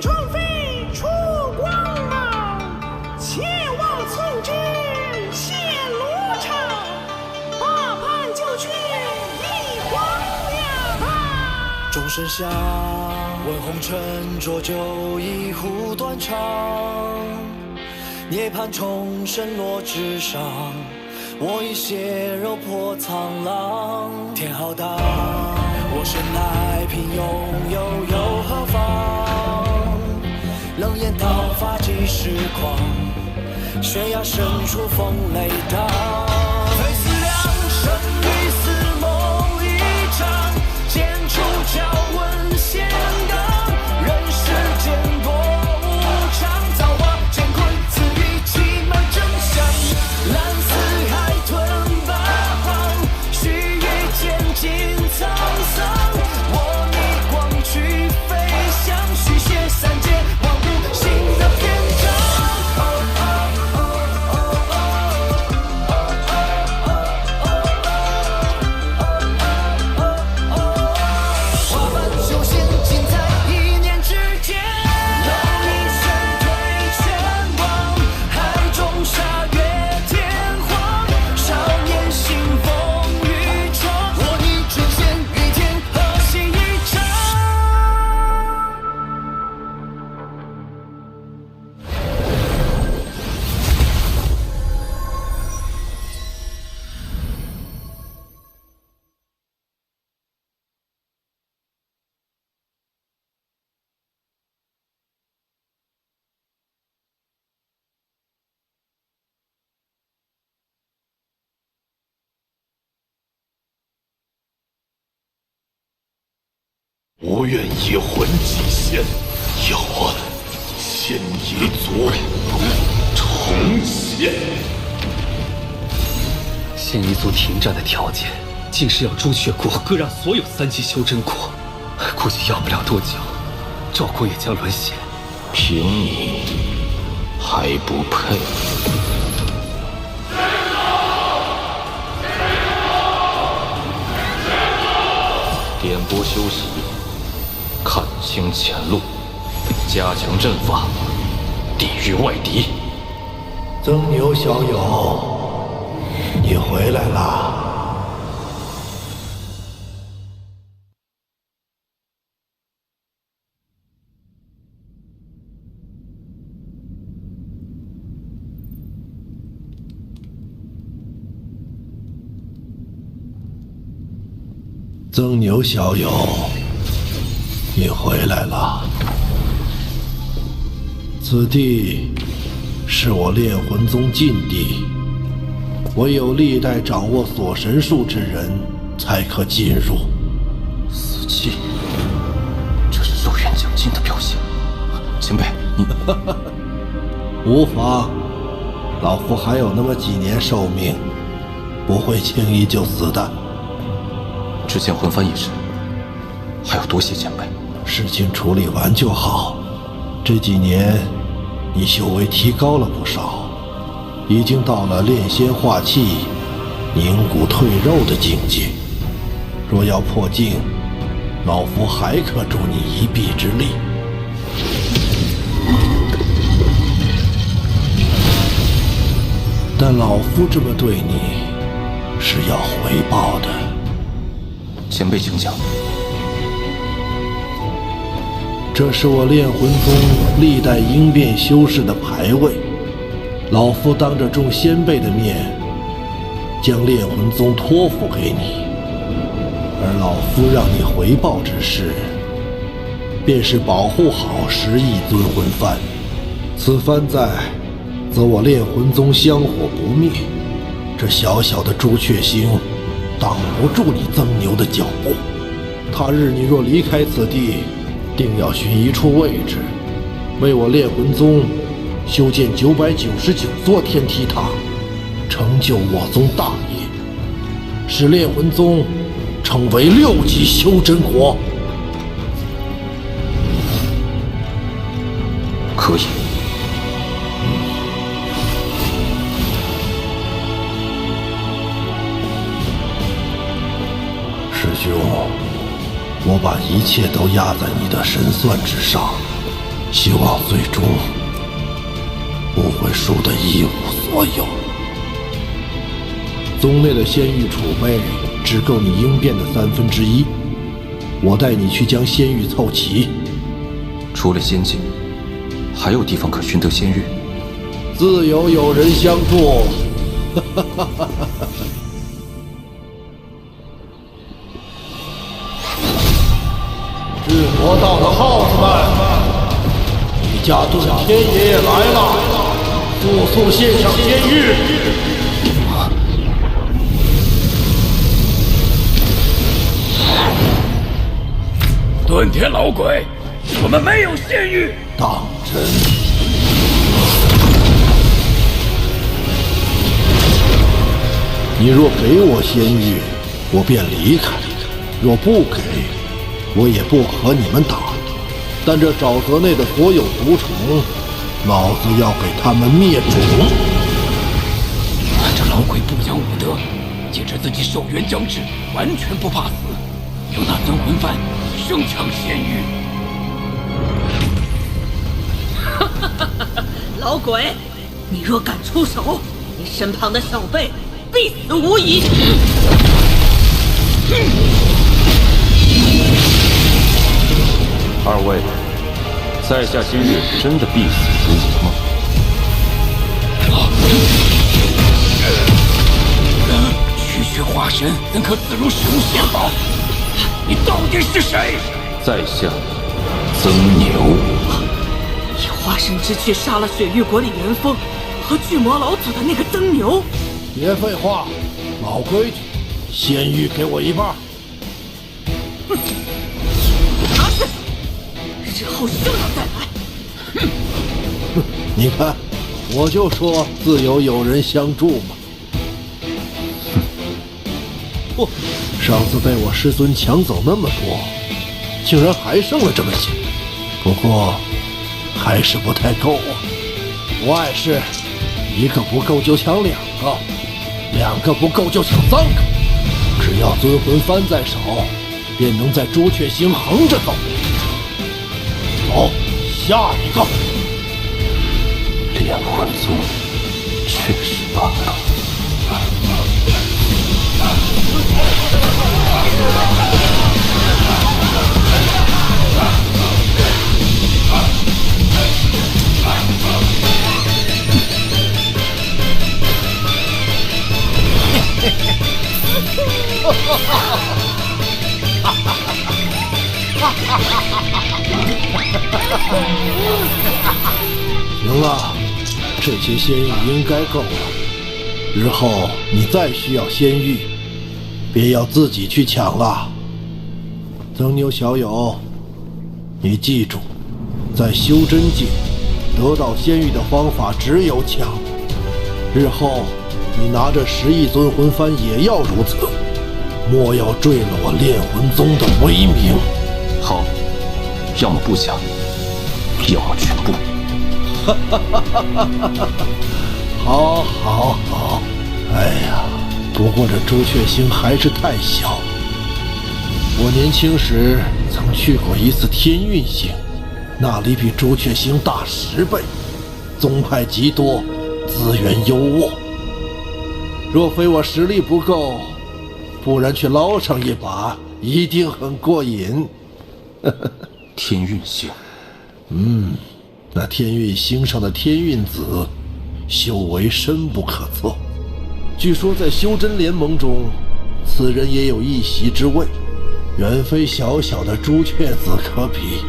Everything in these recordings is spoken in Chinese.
宠妃出光芒，切望从之谢罗场，大叛就去一黄粱。钟声响，问红尘浊酒一壶断肠，涅槃重生落纸上，我已血肉破苍狼。天浩荡，我生来平庸，又何妨？冷眼刀法几时狂？悬崖深处风雷荡。非死两生，与死谋一场。剑出鞘，问仙刚。人世间多无常，造化乾坤，赐予奇门真相。蓝似海吞八方，须臾间尽沧桑。我逆光去飞翔，续写三界万物新的篇章。花瓣修仙，尽在一念之间。有一身退全忘，海中沙月天荒。少年行风雨闯，我逆春仙与天和谐一场。我愿以魂祭仙，要案仙野族重现。仙一族停战的条件，竟是要朱雀国割让所有3级修真国，估计要不了多久，赵国也将沦陷。凭你还不配？点拨修习，看清前路，加强阵法，抵御外敌。曾牛小友，你回来啦！曾牛小友，你回来了。此地是我炼魂宗禁地，唯有历代掌握锁神术之人才可进入。死寂，这是入元奖金的表现。前辈，你无妨，老夫还有那么几年寿命，不会轻易就死的。之前魂幡一事，还要多谢前辈。事情处理完就好。这几年，你修为提高了不少，已经到了炼仙化气、凝骨退肉的境界。若要破境，老夫还可助你一臂之力。但老夫这么对你，是要回报的。前辈请讲。这是我炼魂宗历代应变修士的牌位，老夫当着众先辈的面，将炼魂宗托付给你，而老夫让你回报之事，便是保护好11尊魂幡。此幡在，则我炼魂宗香火不灭，这小小的朱雀星挡不住你曾牛的脚步。他日你若离开此地，定要寻一处位置，为我炼魂宗修建999座天梯塔，成就我宗大业，使炼魂宗成为6级修真国。可以。师兄，我把一切都压在你的神算之上，希望最终不会输得一无所有。宗内的仙玉储备只够你应变的1/3，我带你去将仙玉凑齐。除了仙境，还有地方可寻得仙玉？自有人相助。智魔道的耗子们，李家遁天爷爷来了，速速献上仙玉！遁天老鬼，我们没有仙玉。当真？你若给我仙玉，我便离开；若不给，我也不和你们打。但这沼泽内的所有毒虫，老子要给他们灭种！这老鬼不讲武德，借着自己寿元将至，完全不怕死，有那增魂幡生抢仙玉。老鬼，你若敢出手，你身旁的小辈必死无疑！二位，在下今日真的必死无疑吗？区区化神怎可自如使用仙宝？你到底是谁？在下曾牛。以化神之躯杀了雪域国里元丰和巨魔老祖的那个曾牛。别废话，老规矩，仙玉给我一半。拿去，日后休要再来。你看，我就说自有人相助嘛。不，上次被我师尊抢走那么多，竟然还剩了这么些。不过，还是不太够啊。不碍事，一个不够就抢2个，2个不够就抢3个。只要尊魂幡在手，便能在朱雀星横着走。走，下一个。炼魂宗确实罢了。行了，这些仙玉应该够了。日后你再需要仙玉，别要自己去抢了。曾牛小友，你记住，在修真界得到仙玉的方法只有抢。日后你拿着10亿尊魂幡也要如此，莫要坠了我炼魂宗的威名。好，要么不抢，要么全部。好，好，好。哎呀，不过这朱雀星还是太小。我年轻时曾去过一次天运星，那里比朱雀星大10倍，宗派极多，资源优渥。若非我实力不够，不然去捞上一把，一定很过瘾。天运星，那天运星上的天运子，修为深不可测。据说在修真联盟中，此人也有一席之位，远非小小的朱雀子可比。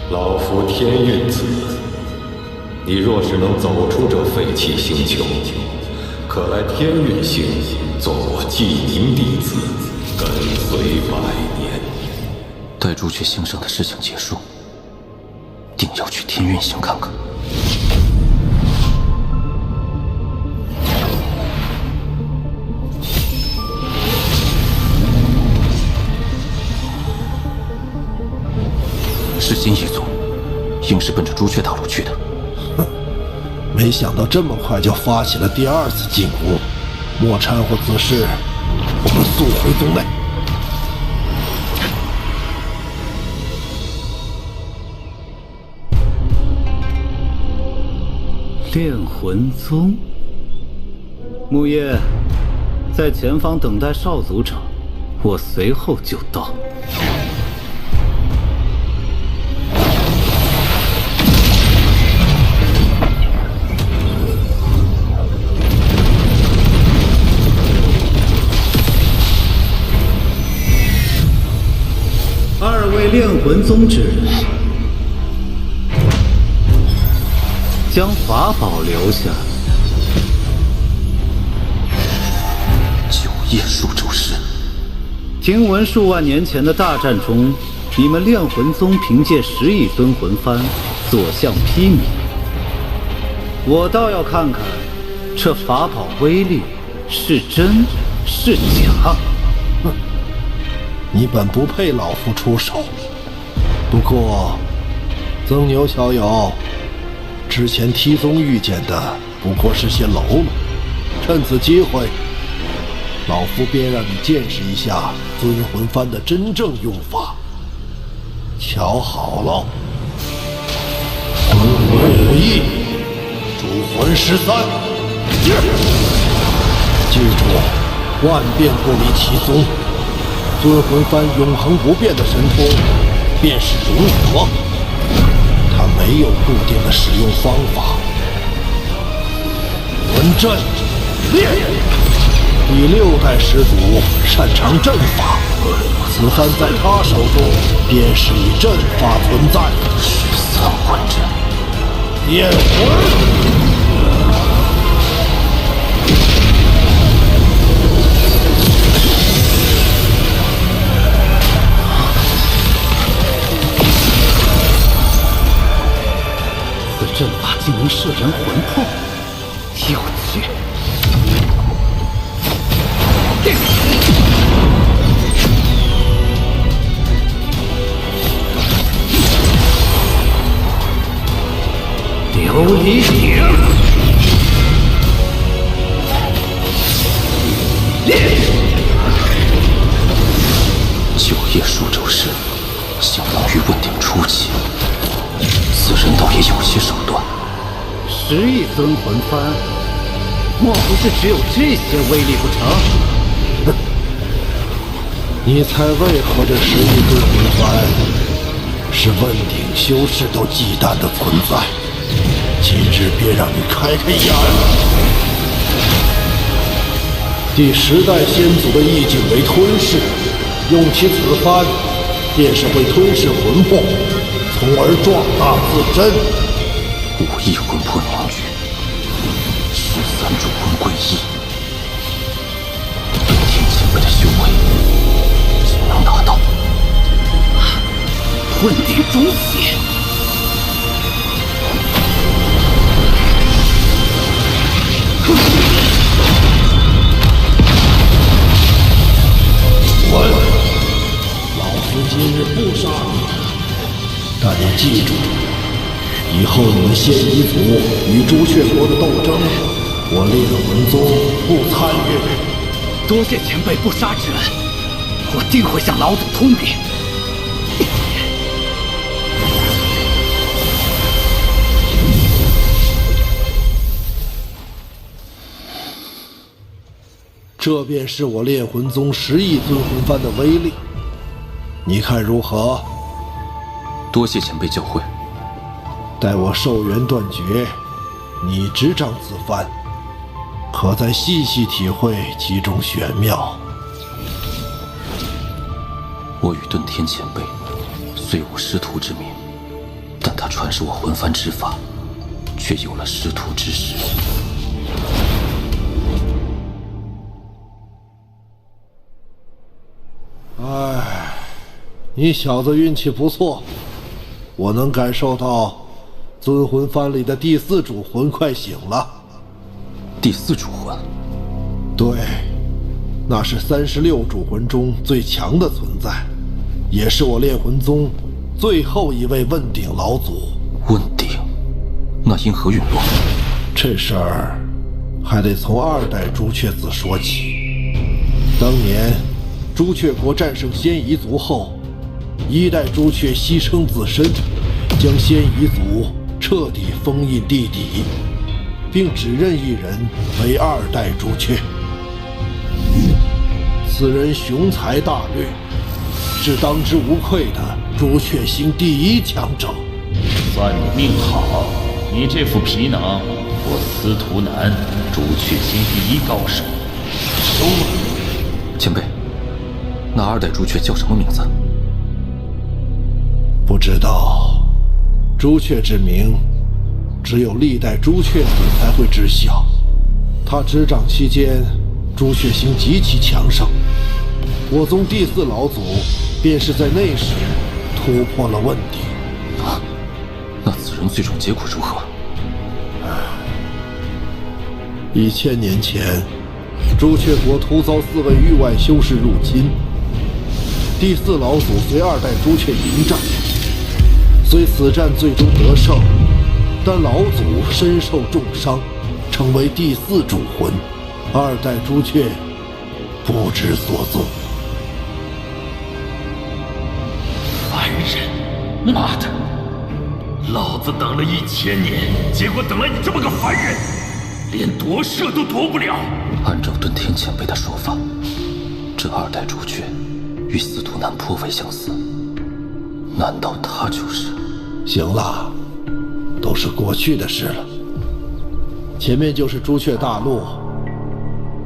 老夫天运子，你若是能走出这废弃星球，可来天运星做我记名弟子，跟随100年。待朱雀星上的事情结束，定要去天运星看看。世新一族应是奔着朱雀大陆去的。没想到这么快就发起了第2次进攻，莫掺和此事，我们速回宗内。炼魂宗，木叶，在前方等待少族长，我随后就到。二位炼魂宗之人，将法宝留下。九叶数咒师，听闻数万年前的大战中，你们炼魂宗凭借10亿尊魂幡所向披靡，我倒要看看这法宝威力是真是假。哼，你本不配老夫出手。不过，曾牛小友，之前T宗遇见的不过是些喽啰，趁此机会，老夫便让你见识一下尊魂幡的真正用法。瞧好了，魂魂5翼，主魂13。记住，万变不离其宗。尊魂幡永恒不变的神通，便是融合。它没有固定的使用方法。魂阵练。第6代始祖擅长阵法，此幡在他手中便是以阵法存在。13魂阵，炼魂。此阵法竟能摄人魂魄，有趣。琉璃鼎，九叶数咒师，相当于问鼎初期。此人倒也有些手段。10亿尊魂幡，莫不是只有这些威力不成？哼，你猜为何这10亿尊魂幡是问鼎修士都忌惮的存在？今日便让你开开眼。第10代先祖的意境为吞噬，用其此幡，便是会吞噬魂魄，从而壮大自身。5亿魂魄凝聚，13主魂归一，对天前辈的修为竟能达到问鼎中期。老夫今日不杀你，但你记住，以后你们仙夷族与朱雀国的斗争，我炼魂宗不参与。多谢前辈不杀之恩，我定会向老祖通禀。这便是我炼魂宗10亿尊魂幡的威力，你看如何？多谢前辈教诲。待我寿元断绝，你执掌此幡，可再细细体会其中玄妙。我与遁天前辈虽无师徒之名，但他传授我魂幡之法，却有了师徒之实。唉，你小子运气不错，我能感受到尊魂幡里的第4主魂快醒了。第4主魂？对，那是36主魂中最强的存在，也是我炼魂宗最后一位问鼎老祖。问鼎？那因何陨落？这事儿还得从2代朱雀子说起。当年朱雀国战胜仙夷族后，1代朱雀牺牲自身，将仙夷族彻底封印地底，并指认一人为2代朱雀。此人雄才大略，是当之无愧的朱雀星第1强者。算你命好，你这副皮囊，我司徒南朱雀星第1高手收了。前辈，那2代朱雀叫什么名字？不知道，朱雀之名，只有历代朱雀子才会知晓。他执掌期间，朱雀星极其强盛。我宗第4老祖便是在那时突破了问题。那此人最终结果如何？1000年前，朱雀国突遭4位域外修士入侵，第4老祖随2代朱雀迎战。虽此战最终得胜，但老祖身受重伤，成为第4主魂，2代朱雀不知所踪。凡人，妈的！老子等了1000年，结果等了你这么个凡人，连夺舍都夺不了。按照遁天前辈的说法，这2代朱雀与司徒南颇为相似，难道他就是？行了，都是过去的事了。前面就是朱雀大陆，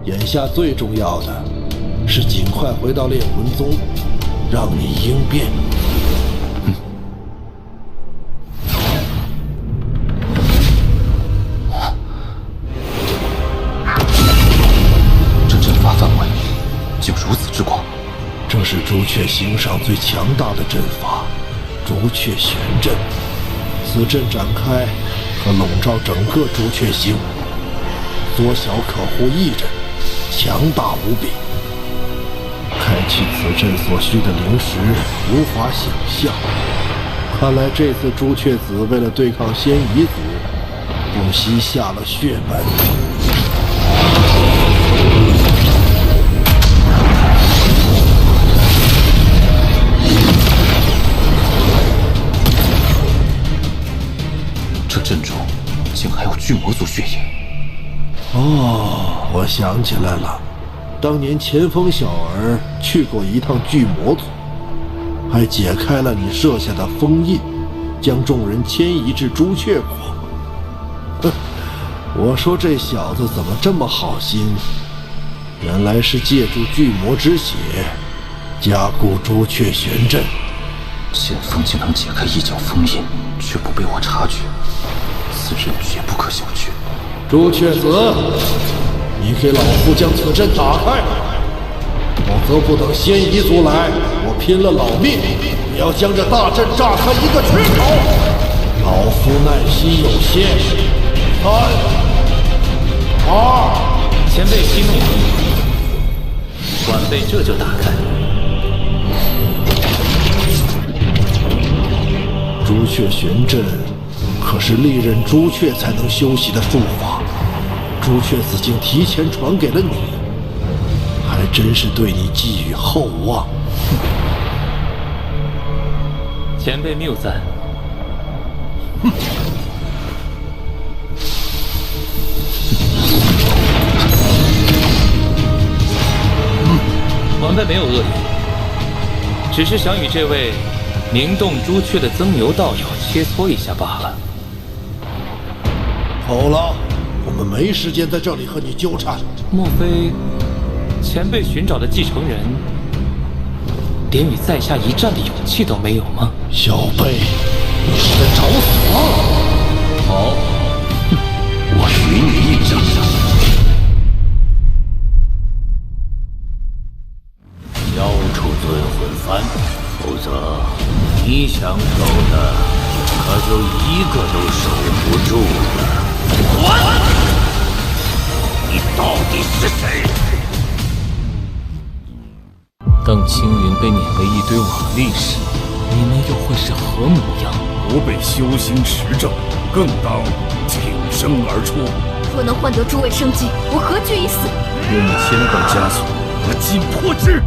眼下最重要的是尽快回到炼魂宗，让你应变。这阵法范围竟如此之广，这是朱雀星上最强大的阵法——朱雀玄阵。此阵展开，可笼罩整个朱雀星，缩小可乎一人，强大无比。开启此阵所需的灵石无法想象，看来这次朱雀子为了对抗仙夷族，不惜下了血本。这阵中竟还有巨魔族血影。哦，我想起来了，当年前锋小儿去过一趟巨魔族，还解开了你设下的封印，将众人迁移至朱雀国。哼，我说这小子怎么这么好心，原来是借助巨魔之血加固朱雀玄阵。前锋竟能解开一角封印，却不被我察觉，此人绝不可小觑。朱雀子，你给老夫将此阵打开，否则不等仙夷族来，我拼了老命也要将这大阵炸开一个缺口。老夫耐心有限，3、2，前辈息怒，晚辈这就打开。朱雀玄阵可是历任朱雀才能修习的术法，朱雀子竟提前传给了你，还真是对你寄予厚望。前辈谬赞。晚辈没有恶意，只是想与这位名动朱雀的曾牛道友切磋一下罢了。好了，我们没时间在这里和你纠缠。莫非前辈寻找的继承人，连与在下一战的勇气都没有吗？小辈，你是在找死？好，我与你一战。交出尊魂幡，否则你想守的可就一个都守不住了。你到底是谁？当青云被碾为一堆瓦砾时，你们又会是何模样？不被修行持证，更当挺身而出。若能换得诸位生机，我何惧一死？愿你千道枷锁，我尽破之。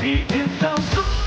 一年到头。